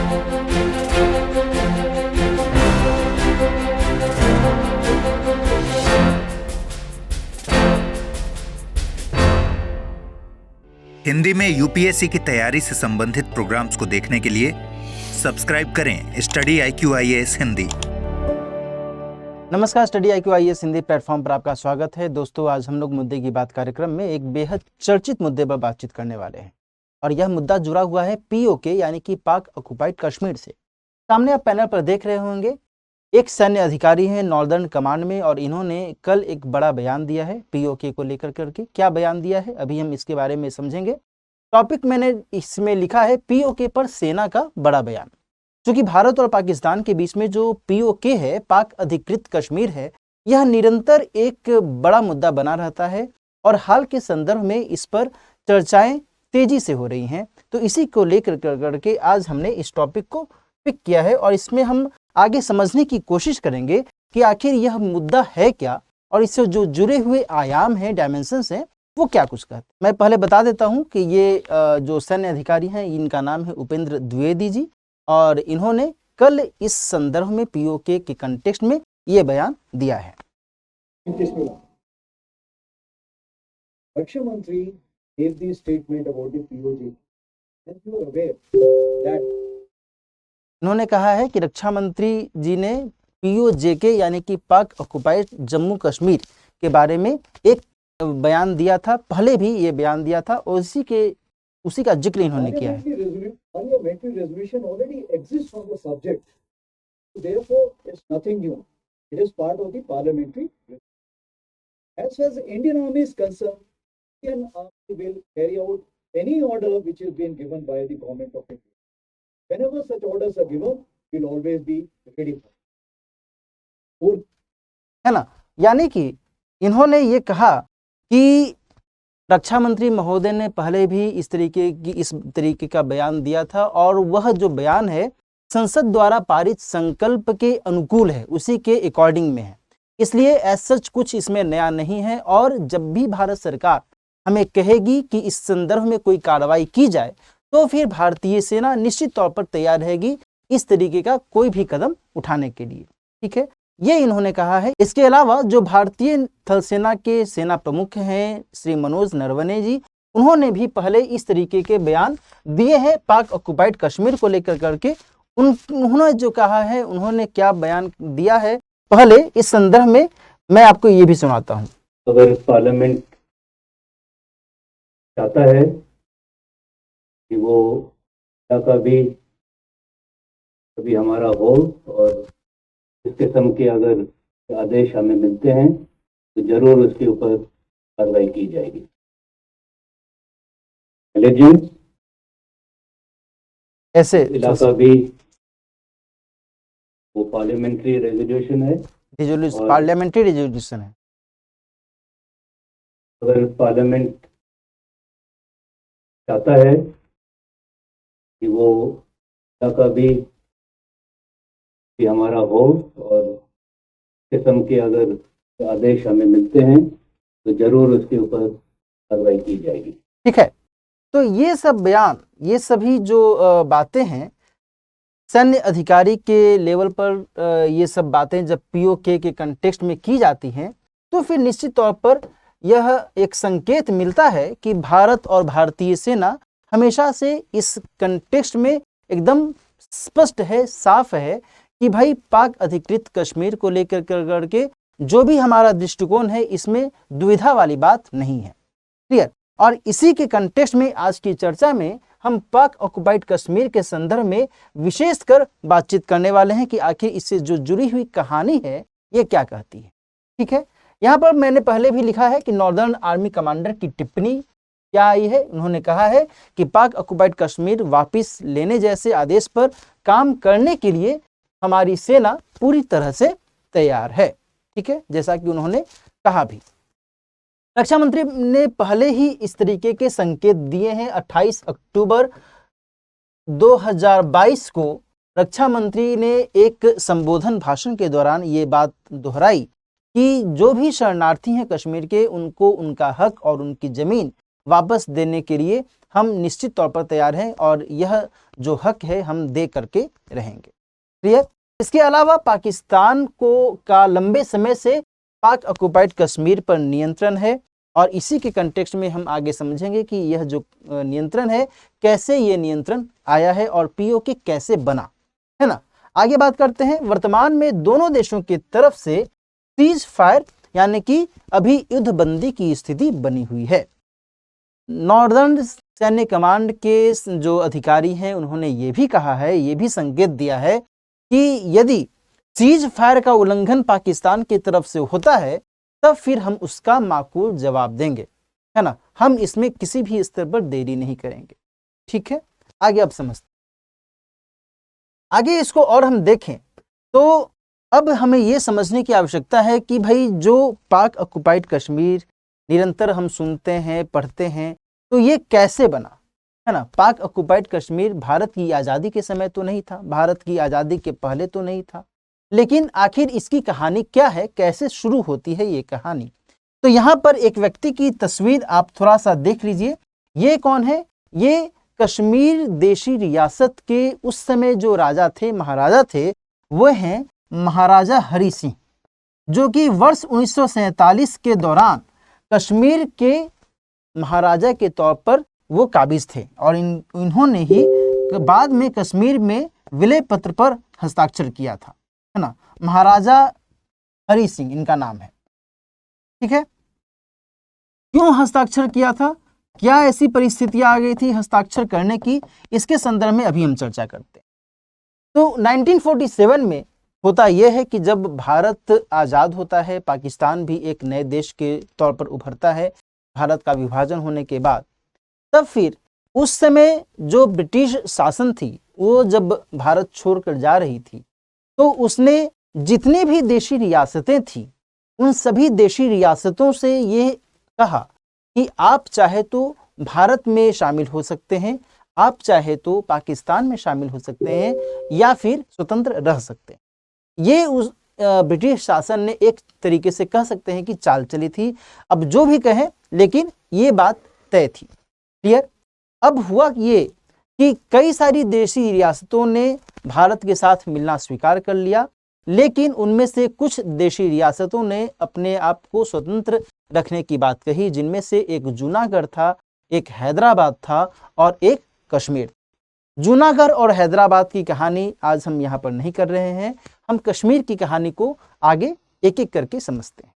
हिंदी में यूपीएससी की तैयारी से संबंधित प्रोग्राम्स को देखने के लिए सब्सक्राइब करें स्टडी IQ IAS हिंदी। नमस्कार, study IQ IAS Hindi platform पर आपका स्वागत है। दोस्तों, आज हम लोग मुद्दे की बात कार्यक्रम में एक बेहद चर्चित मुद्दे पर बातचीत करने वाले हैं और यह मुद्दा जुड़ा हुआ है POK यानी कि पाक ऑक्युपाइड कश्मीर से। सामने आप पैनल पर देख रहे होंगे, एक सैन्य अधिकारी हैं नॉर्दर्न कमांड में और इन्होंने कल एक बड़ा बयान दिया है POK को लेकर करके। क्या बयान दिया है अभी हम इसके बारे में समझेंगे। टॉपिक मैंने इसमें लिखा है POK पर सेना का बड़ा बयान। क्योंकि भारत और पाकिस्तान के बीच में जो POK है, पाक अधिकृत कश्मीर है, यह निरंतर एक बड़ा मुद्दा बना रहता है और हाल के संदर्भ में इस पर चर्चाएं तेजी से हो रही हैं। तो इसी को लेकर करके आज हमने इस टॉपिक को पिक किया है और इसमें हम आगे समझने की कोशिश करेंगे कि आखिर यह मुद्दा है क्या और इससे जो जुड़े हुए आयाम हैं, डायमेंशंस हैं, वो क्या कुछ कहते हैं। मैं पहले बता देता हूं कि ये जो सैन्य अधिकारी हैं, इनका नाम है उपेंद्र द्विवेदी जी और इन्होंने कल इस संदर्भ में POK के कंटेक्स्ट में ये बयान दिया है। रक्षा मंत्री gave the statement about the POK. As you are aware that उन्होंने कहा है कि रक्षा मंत्री जी ने POK यानी कि पाक ऑक्युपाइड जम्मू कश्मीर के बारे में एक बयान दिया था, पहले भी ये बयान दिया था और उसी का जिक्र इन्होंने किया है। parliamentary resolution already exists on the subject. Therefore, it's nothing new. It is part of the parliamentary. As far as the Indian Army is concerned, Indian Army will carry out any order which is being given by the government of India. Whenever such orders are given, we'll always be ready for it. है ना, यानी कि इन्होंने ये कहा कि रक्षा मंत्री महोदय ने पहले भी इस तरीके का बयान दिया था और वह जो बयान है संसद द्वारा पारित संकल्प के अनुकूल है, उसी के अकॉर्डिंग में है। इसलिए एज सच कुछ इसमें नया नहीं है और जब भी भारत सरकार हमें कहेगी कि इस संदर्भ में कोई कार्रवाई की जाए तो फिर भारतीय सेना निश्चित तौर पर तैयार रहेगी इस तरीके का कोई भी कदम उठाने के लिए। ठीक है, ये इन्होंने कहा है। इसके अलावा जो भारतीय थल सेना के सेना प्रमुख हैं श्री मनोज नरवणे जी, उन्होंने भी पहले इस तरीके के बयान दिए हैं पाक ऑक्युपाइड कश्मीर को लेकर करके। उन्होंने जो कहा है, उन्होंने क्या बयान दिया है, पहले इस संदर्भ में मैं आपको ये भी सुनाता हूँ। अगर पार्लियामेंट चाहता है कि वो का भी कभी हमारा हो और इस किस्म के अगर आदेश हमें मिलते हैं तो जरूर उसके ऊपर कार्रवाई की जाएगी। इंटेलिजेंस ऐसे इलाका भी वो पार्लियामेंट्री रेजोल्यूशन है, पार्लियामेंट्री रेजोल्यूशन है। अगर पार्लियामेंट चाहता है कि वो इलाका भी हमारा हो और किस्म के अगर आदेश हमें मिलते हैं तो जरूर उसके ऊपर कार्रवाई की जाएगी। ठीक है, तो ये सब बयान, ये सभी जो बातें हैं सैन्य अधिकारी के लेवल पर, ये सब बातें जब POK के कंटेक्स्ट में की जाती हैं तो फिर निश्चित तौर पर यह एक संकेत मिलता है कि भारत और भारतीय सेना हमेशा से इस कंटेक्स्ट में एकदम स्पष्ट है, साफ है कि भाई पाक अधिकृत कश्मीर को लेकर करके जो भी हमारा दृष्टिकोण है इसमें दुविधा वाली बात नहीं है। क्लियर। और इसी के कंटेक्स्ट में आज की चर्चा में हम पाक ऑक्युपाइड कश्मीर के संदर्भ में विशेषकर बातचीत करने वाले हैं कि आखिर इससे जो जुड़ी हुई कहानी है ये क्या कहती है। ठीक है, यहाँ पर मैंने पहले भी लिखा है कि नॉर्दर्न आर्मी कमांडर की टिप्पणी क्या आई है। उन्होंने कहा है कि पाक ऑक्युपाइड कश्मीर वापस लेने जैसे आदेश पर काम करने के लिए हमारी सेना पूरी तरह से तैयार है। ठीक है, जैसा कि उन्होंने कहा भी। रक्षा मंत्री ने पहले ही इस तरीके के संकेत दिए हैं। 28 अक्टूबर 2022 को रक्षा मंत्री ने एक संबोधन भाषण के दौरान ये बात दोहराई कि जो भी शरणार्थी हैं कश्मीर के, उनको उनका हक और उनकी जमीन वापस देने के लिए हम निश्चित तौर पर तैयार हैं और यह जो हक है हम दे करके रहेंगे। क्लियर। इसके अलावा पाकिस्तान को का लंबे समय से पाक ऑक्युपाइड कश्मीर पर नियंत्रण है और इसी के कंटेक्स्ट में हम आगे समझेंगे कि यह जो नियंत्रण है कैसे ये नियंत्रण आया है और पीओके कैसे बना, है ना। आगे बात करते हैं। वर्तमान में दोनों देशों की तरफ से सीज फायर यानी कि अभी युद्धबंदी की स्थिति बनी हुई है। नॉर्दर्न सैन्य कमांड के जो अधिकारी हैं उन्होंने ये भी कहा है, ये भी संकेत दिया है कि यदि सीज फायर का उल्लंघन पाकिस्तान की तरफ से होता है तब फिर हम उसका माकूल जवाब देंगे, है ना। हम इसमें किसी भी स्तर पर देरी नहीं करेंगे। ठीक है, आगे अब समझते। आगे इसको और हम देखें तो अब हमें यह समझने की आवश्यकता है कि भाई जो पाक ऑक्युपाइड कश्मीर निरंतर हम सुनते हैं पढ़ते हैं तो ये कैसे बना, है ना। पाक ऑक्युपाइड कश्मीर भारत की आज़ादी के समय तो नहीं था, भारत की आज़ादी के पहले तो नहीं था, लेकिन आखिर इसकी कहानी क्या है, कैसे शुरू होती है ये कहानी। तो यहाँ पर एक व्यक्ति की तस्वीर आप थोड़ा सा देख लीजिए। ये कौन है? ये कश्मीर देशी रियासत के उस समय जो राजा थे, महाराजा थे, वो हैं महाराजा हरि सिंह, जो कि वर्ष 1947 के दौरान कश्मीर के महाराजा के तौर पर वो काबिज थे और इन्होंने ही बाद में कश्मीर में विलय पत्र पर हस्ताक्षर किया था, है ना। महाराजा हरि सिंह इनका नाम है। ठीक है, क्यों हस्ताक्षर किया था, क्या ऐसी परिस्थितियां आ गई थी हस्ताक्षर करने की, इसके संदर्भ में अभी हम चर्चा करते हैं। तो 1947 में होता यह है कि जब भारत आज़ाद होता है, पाकिस्तान भी एक नए देश के तौर पर उभरता है भारत का विभाजन होने के बाद, तब फिर उस समय जो ब्रिटिश शासन थी वो जब भारत छोड़कर जा रही थी तो उसने जितनी भी देशी रियासतें थी उन सभी देशी रियासतों से ये कहा कि आप चाहे तो भारत में शामिल हो सकते हैं, आप चाहे तो पाकिस्तान में शामिल हो सकते हैं या फिर स्वतंत्र रह सकते हैं। ये उस ब्रिटिश शासन ने एक तरीके से कह सकते हैं कि चाल चली थी। अब जो भी कहें लेकिन ये बात तय थी। क्लियर। अब हुआ ये कि कई सारी देशी रियासतों ने भारत के साथ मिलना स्वीकार कर लिया, लेकिन उनमें से कुछ देशी रियासतों ने अपने आप को स्वतंत्र रखने की बात कही, जिनमें से एक जूनागढ़ था, एक हैदराबाद था और एक कश्मीर। जूनागढ़ और हैदराबाद की कहानी आज हम यहाँ पर नहीं कर रहे हैं, हम कश्मीर की कहानी को आगे एक एक करके समझते हैं।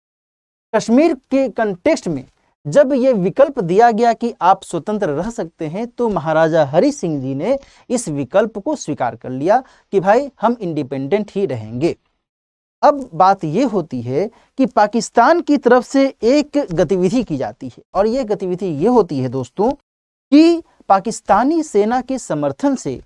कश्मीर के कंटेक्स्ट में जब ये विकल्प दिया गया कि आप स्वतंत्र रह सकते हैं तो महाराजा हरि सिंह जी ने इस विकल्प को स्वीकार कर लिया कि भाई हम इंडिपेंडेंट ही रहेंगे। अब बात ये होती है कि पाकिस्तान की तरफ से एक गतिविधि की जाती है और ये गतिविधि ये होती है दोस्तों कि पाकिस्तानी सेना के समर्थन से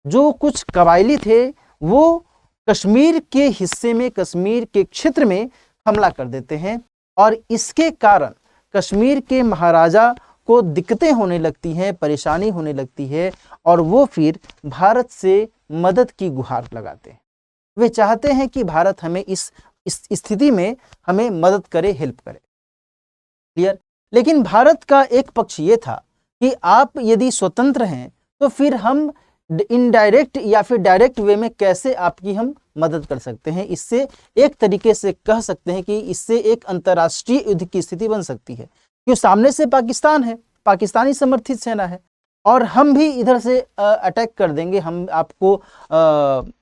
जो कुछ कबायली थे वो कश्मीर के हिस्से में, कश्मीर के क्षेत्र में हमला कर देते हैं और इसके कारण कश्मीर के महाराजा को दिक्कतें होने लगती हैं, परेशानी होने लगती है और वो फिर भारत से मदद की गुहार लगाते हैं। वे चाहते हैं कि भारत हमें इस स्थिति में हमें मदद करे, हेल्प करे। क्लियर। लेकिन भारत का एक पक्ष ये था कि आप यदि स्वतंत्र हैं तो फिर हम इनडायरेक्ट या फिर डायरेक्ट वे में कैसे आपकी हम मदद कर सकते हैं। इससे एक तरीके से कह सकते हैं कि इससे एक अंतर्राष्ट्रीय युद्ध की स्थिति बन सकती है, क्योंकि सामने से पाकिस्तान है, पाकिस्तानी समर्थित सेना है और हम भी इधर से अटैक कर देंगे, हम आपको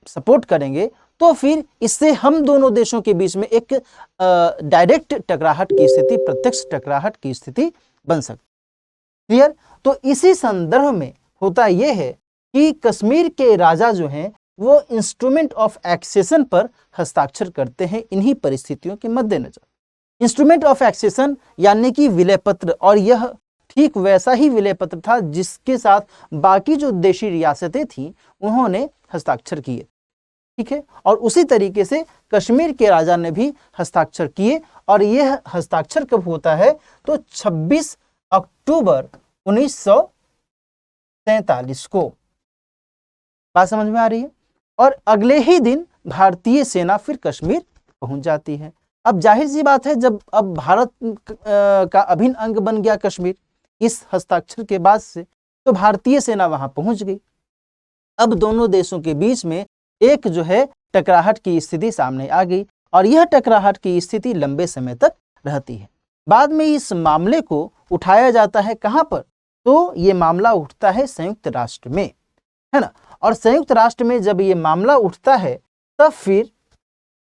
सपोर्ट करेंगे, तो फिर इससे हम दोनों देशों के बीच में एक डायरेक्ट टकराहट की स्थिति, प्रत्यक्ष टकराहट की स्थिति बन सकती है। क्लियर। तो इसी संदर्भ में होता यह है कि कश्मीर के राजा जो हैं वो इंस्ट्रूमेंट ऑफ एक्सेशन पर हस्ताक्षर करते हैं इन्हीं परिस्थितियों के मद्देनजर। इंस्ट्रूमेंट ऑफ एक्सेशन यानी कि विलय पत्र, और यह ठीक वैसा ही विलय पत्र था जिसके साथ बाकी जो देशी रियासतें थीं उन्होंने हस्ताक्षर किए। ठीक है, और उसी तरीके से कश्मीर के राजा ने भी हस्ताक्षर किए और यह हस्ताक्षर कब होता है तो 26 अक्टूबर 1947 को। बात समझ में आ रही है। और अगले ही दिन भारतीय सेना फिर कश्मीर पहुंच जाती है। अब जाहिर सी बात है, जब अब भारत का अभिन्न अंग बन गया कश्मीर इस हस्ताक्षर के बाद से, तो भारतीय सेना वहां पहुंच गई। अब दोनों देशों के बीच में एक जो है टकराहट की स्थिति सामने आ गई और यह टकराहट की स्थिति लंबे समय तक रहती है। बाद में इस मामले को उठाया जाता है कहां पर, तो ये मामला उठता है संयुक्त राष्ट्र में, है ना। और संयुक्त राष्ट्र में जब ये मामला उठता है तब फिर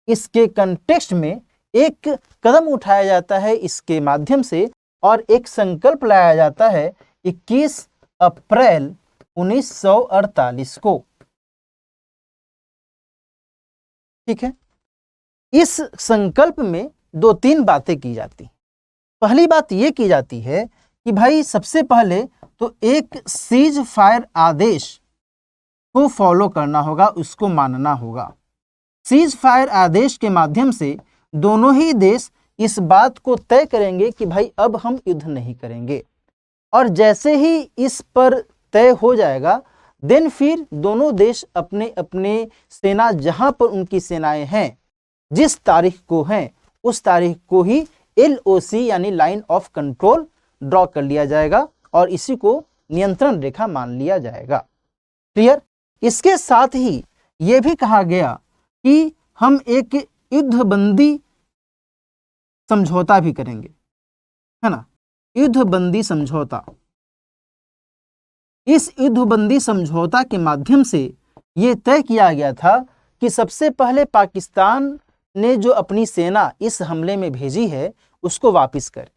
इसके कंटेक्स्ट में एक कदम उठाया जाता है इसके माध्यम से और एक संकल्प लाया जाता है 21 अप्रैल 1948 को। ठीक है, इस संकल्प में 2-3 बातें की जाती हैं। पहली बात यह की जाती है कि भाई सबसे पहले तो एक सीज फायर आदेश को फॉलो करना होगा, उसको मानना होगा। सीज फायर आदेश के माध्यम से दोनों ही देश इस बात को तय करेंगे कि भाई अब हम युद्ध नहीं करेंगे, और जैसे ही इस पर तय हो जाएगा देन फिर दोनों देश अपने अपने सेना जहां पर उनकी सेनाएं हैं जिस तारीख को हैं उस तारीख को ही LOC यानी लाइन ऑफ कंट्रोल ड्रॉ कर लिया जाएगा और इसी को नियंत्रण रेखा मान लिया जाएगा। क्लियर। इसके साथ ही यह भी कहा गया कि हम एक युद्धबंदी समझौता भी करेंगे, है ना, युद्धबंदी समझौता। इस युद्धबंदी समझौता के माध्यम से यह तय किया गया था कि सबसे पहले पाकिस्तान ने जो अपनी सेना इस हमले में भेजी है उसको वापस करे,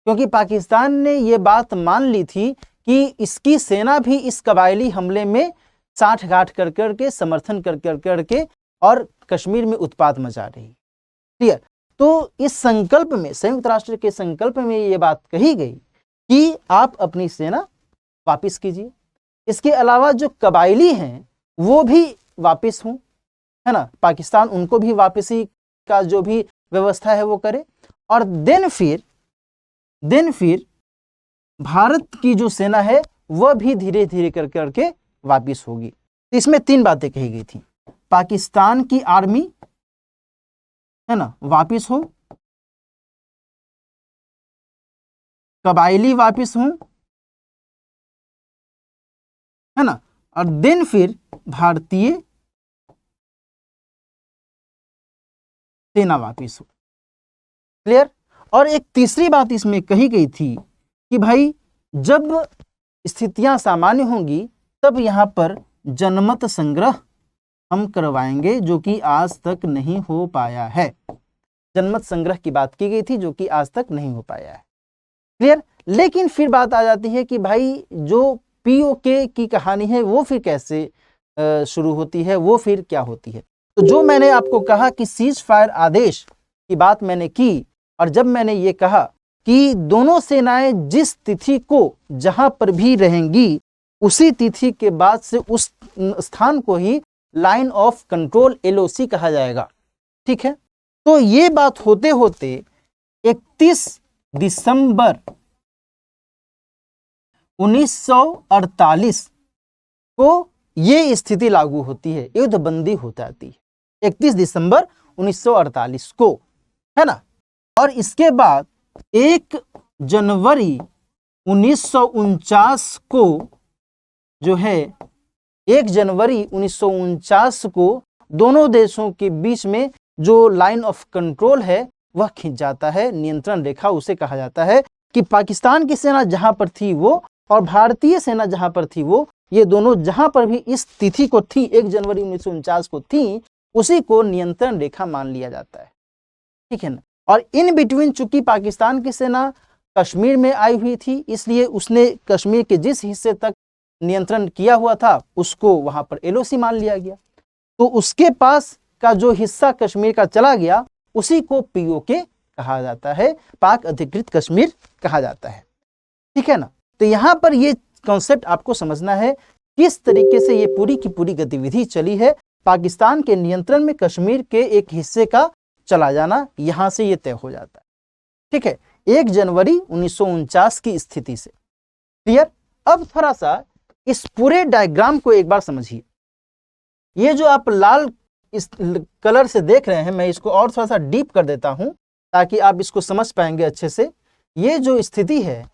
क्योंकि पाकिस्तान ने ये बात मान ली थी कि इसकी सेना भी इस कबायली हमले में साठगांठ कर करके समर्थन कर करके और कश्मीर में उत्पात मचा रही। क्लियर। तो इस संकल्प में, संयुक्त राष्ट्र के संकल्प में ये बात कही गई कि आप अपनी सेना वापस कीजिए। इसके अलावा जो कबायली हैं वो भी वापस हों, है ना, पाकिस्तान उनको भी वापसी का जो भी व्यवस्था है वो करे, और देन फिर भारत की जो सेना है वह भी धीरे धीरे कर करके वापस होगी। तो इसमें 3 बातें कही गई थी। पाकिस्तान की आर्मी, है ना, वापस हो, कबायली वापस हो, है ना, और देन फिर भारतीय सेना वापस हो। क्लियर। और एक तीसरी बात इसमें कही गई थी कि भाई जब स्थितियां सामान्य होंगी तब यहां पर जनमत संग्रह हम करवाएंगे, जो कि आज तक नहीं हो पाया है। जनमत संग्रह की बात की गई थी जो कि आज तक नहीं हो पाया है। क्लियर। लेकिन फिर बात आ जाती है कि भाई जो POK की कहानी है वो फिर कैसे शुरू होती है, वो फिर क्या होती है। तो जो मैंने आपको कहा कि सीज फायर आदेश की बात मैंने की, और जब मैंने ये कहा कि दोनों सेनाएं जिस तिथि को जहां पर भी रहेंगी उसी तिथि के बाद से उस स्थान को ही लाइन ऑफ कंट्रोल LOC कहा जाएगा। ठीक है। तो ये बात होते होते 31 दिसंबर 1948 को ये स्थिति लागू होती है, युद्धबंदी हो जाती है 31 दिसंबर 1948 को, है ना। और इसके बाद 1 जनवरी 1949 को जो है 1 जनवरी 1949 को दोनों देशों के बीच में जो लाइन ऑफ कंट्रोल है वह खिंच जाता है, नियंत्रण रेखा उसे कहा जाता है कि पाकिस्तान की सेना जहां पर थी वो और भारतीय सेना जहां पर थी वो, ये दोनों जहां पर भी इस तिथि को थी 1 जनवरी 1949 को थी, उसी को नियंत्रण रेखा मान लिया जाता है। ठीक है ना। और इन बिटवीन चूंकि पाकिस्तान की सेना कश्मीर में आई हुई थी, इसलिए उसने कश्मीर के जिस हिस्से तक नियंत्रण किया हुआ था उसको वहां पर LOC मान लिया गया। तो उसके पास का जो हिस्सा कश्मीर का चला गया उसी को POK कहा जाता है, पाक अधिकृत कश्मीर कहा जाता है। ठीक है ना। तो यहां पर ये कॉन्सेप्ट आपको समझना है किस तरीके से ये पूरी की पूरी गतिविधि चली है। पाकिस्तान के नियंत्रण में कश्मीर के एक हिस्से का चला जाना, यहां से ये तय हो जाता है। ठीक है, 1 जनवरी 1949 की स्थिति से। क्लियर। अब थोड़ा सा इस पूरे डायग्राम को एक बार समझिए। ये जो आप लाल इस कलर से देख रहे हैं, मैं इसको और थोड़ा सा डीप कर देता हूं ताकि आप इसको समझ पाएंगे अच्छे से। ये जो स्थिति है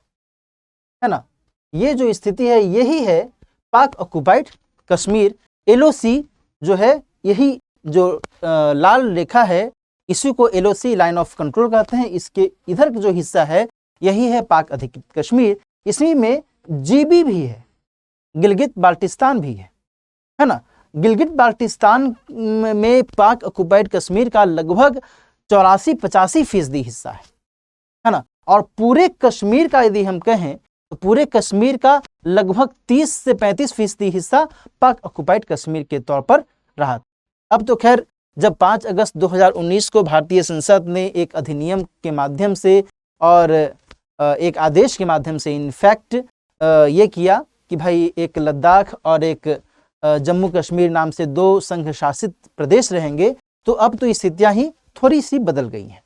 ना, ये जो स्थिति है यही है पाक ऑक्युपाइड कश्मीर। LOC जो है, यही जो लाल रेखा है इसी को LOC लाइन ऑफ कंट्रोल कहते हैं। इसके इधर जो हिस्सा है यही है पाक अधिकृत कश्मीर। इसी में GB भी है, गिलगित बाल्टिस्तान भी है ना। गिलगित बाल्टिस्तान में पाक ऑक्युपाइड कश्मीर का लगभग 84-85% हिस्सा है ना। और पूरे कश्मीर का यदि हम कहें तो पूरे कश्मीर का लगभग 30 से 35% हिस्सा पाक ऑक्युपाइड कश्मीर के तौर पर रहा। अब तो खैर जब 5 अगस्त 2019 को भारतीय संसद ने एक अधिनियम के माध्यम से और एक आदेश के माध्यम से इनफैक्ट ये किया कि भाई एक लद्दाख और एक जम्मू कश्मीर नाम से 2 संघ शासित प्रदेश रहेंगे, तो अब तो स्थितियां ही थोड़ी सी बदल गई हैं,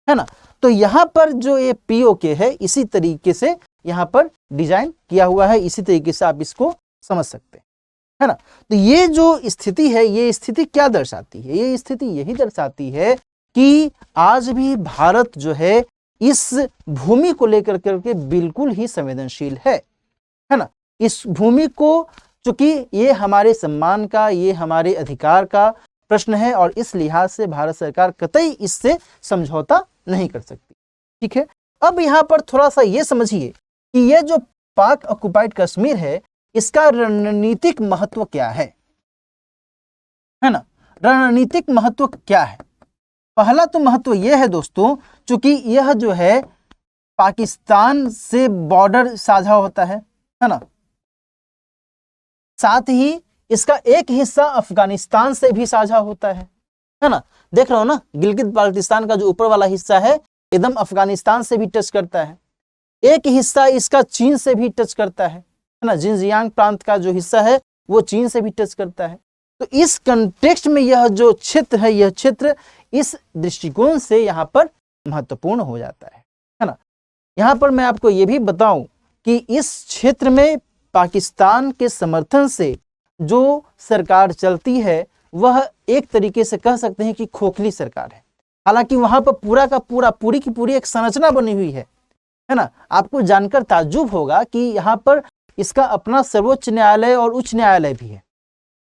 है ना। तो यहाँ पर जो ये POK है इसी तरीके से यहाँ पर डिजाइन किया हुआ है, इसी तरीके से आप इसको समझ सकते हैं, है ना। तो ये जो स्थिति है, ये स्थिति क्या दर्शाती है? ये स्थिति यही दर्शाती है कि आज भी भारत जो है इस भूमि को लेकर करके बिल्कुल ही संवेदनशील है ना। इस भूमि को, चूंकि ये हमारे सम्मान का, ये हमारे अधिकार का प्रश्न है और इस लिहाज से भारत सरकार कतई इससे समझौता नहीं कर सकती, ठीक है। अब यहाँ पर थोड़ा सा ये समझिए कि ये जो पाक ऑक्युपाइड कश्मीर है इसका रणनीतिक महत्व क्या है ना। रणनीतिक महत्व क्या है? पहला तो महत्व यह है दोस्तों, चूंकि यह जो है पाकिस्तान से बॉर्डर साझा होता है ना, साथ ही इसका एक हिस्सा अफगानिस्तान से भी साझा होता है ना। देख रहे हो ना, गिलगित बाल्टिस्तान का जो ऊपर वाला हिस्सा है एकदम अफगानिस्तान से भी टच करता है, एक हिस्सा इसका चीन से भी टच करता है ना। जिनजियांग प्रांत का जो हिस्सा है वो चीन से भी टच करता है। तो इस कंटेक्स्ट में यह जो क्षेत्र है, यह क्षेत्र इस दृष्टिकोण से यहाँ पर महत्वपूर्ण हो जाता है ना। यहाँ पर मैं आपको ये भी बताऊं कि इस क्षेत्र में पाकिस्तान के समर्थन से जो सरकार चलती है वह एक तरीके से कह सकते हैं कि खोखली सरकार है। हालांकि वहां पर पूरा का पूरा, पूरी की पूरी एक संरचना बनी हुई है ना। आपको जानकर ताज्जुब होगा कि यहाँ पर इसका अपना सर्वोच्च न्यायालय और उच्च न्यायालय भी है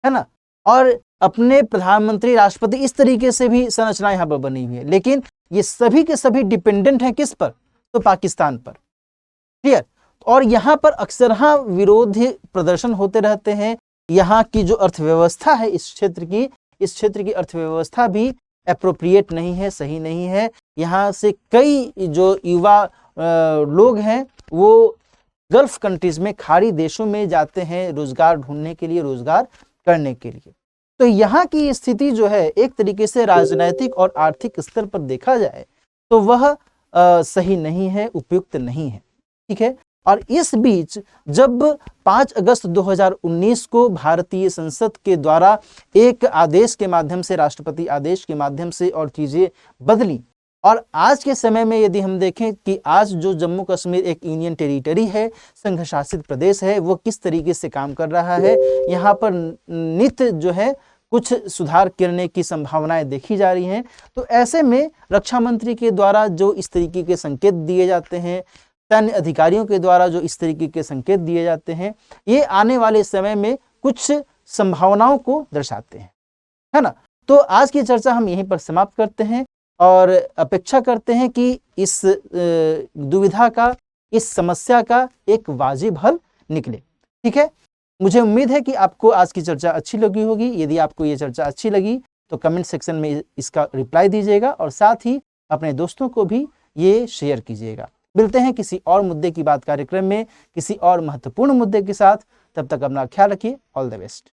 ना, और अपने प्रधानमंत्री, राष्ट्रपति, इस तरीके से भी संरचना यहाँ पर बनी हुई है। लेकिन ये सभी के सभी डिपेंडेंट हैं किस पर? तो पाकिस्तान पर, क्लियर। और यहाँ पर अक्सर विरोधी प्रदर्शन होते रहते हैं। यहाँ की जो अर्थव्यवस्था है इस क्षेत्र की अर्थव्यवस्था भी एप्रोप्रिएट नहीं है, सही नहीं है। यहाँ से कई जो युवा लोग हैं वो गल्फ कंट्रीज में, खाड़ी देशों में जाते हैं रोजगार ढूंढने के लिए, रोजगार करने के लिए। तो यहाँ की स्थिति जो है एक तरीके से राजनैतिक और आर्थिक स्तर पर देखा जाए तो वह सही नहीं है, उपयुक्त नहीं है, ठीक है। और इस बीच जब 5 अगस्त 2019 को भारतीय संसद के द्वारा एक आदेश के माध्यम से, राष्ट्रपति आदेश के माध्यम से और चीजें बदली, और आज के समय में यदि हम देखें कि आज जो जम्मू कश्मीर एक यूनियन टेरिटरी है, संघ शासित प्रदेश है, वो किस तरीके से काम कर रहा है, यहाँ पर नित्य जो है कुछ सुधार करने की संभावनाएं देखी जा रही हैं। तो ऐसे में रक्षा मंत्री के द्वारा जो इस तरीके के संकेत दिए जाते हैं, सैन्य अधिकारियों के द्वारा जो इस तरीके के संकेत दिए जाते हैं, ये आने वाले समय में कुछ संभावनाओं को दर्शाते हैं, है ना। तो आज की चर्चा हम यहीं पर समाप्त करते हैं और अपेक्षा करते हैं कि इस दुविधा का, इस समस्या का एक वाजिब हल निकले, ठीक है। मुझे उम्मीद है कि आपको आज की चर्चा अच्छी लगी होगी। यदि आपको ये चर्चा अच्छी लगी तो कमेंट सेक्शन में इसका रिप्लाई दीजिएगा और साथ ही अपने दोस्तों को भी ये शेयर कीजिएगा। मिलते हैं किसी और मुद्दे की बात कार्यक्रम में, किसी और महत्वपूर्ण मुद्दे के साथ। तब तक अपना ख्याल रखिए। All the best.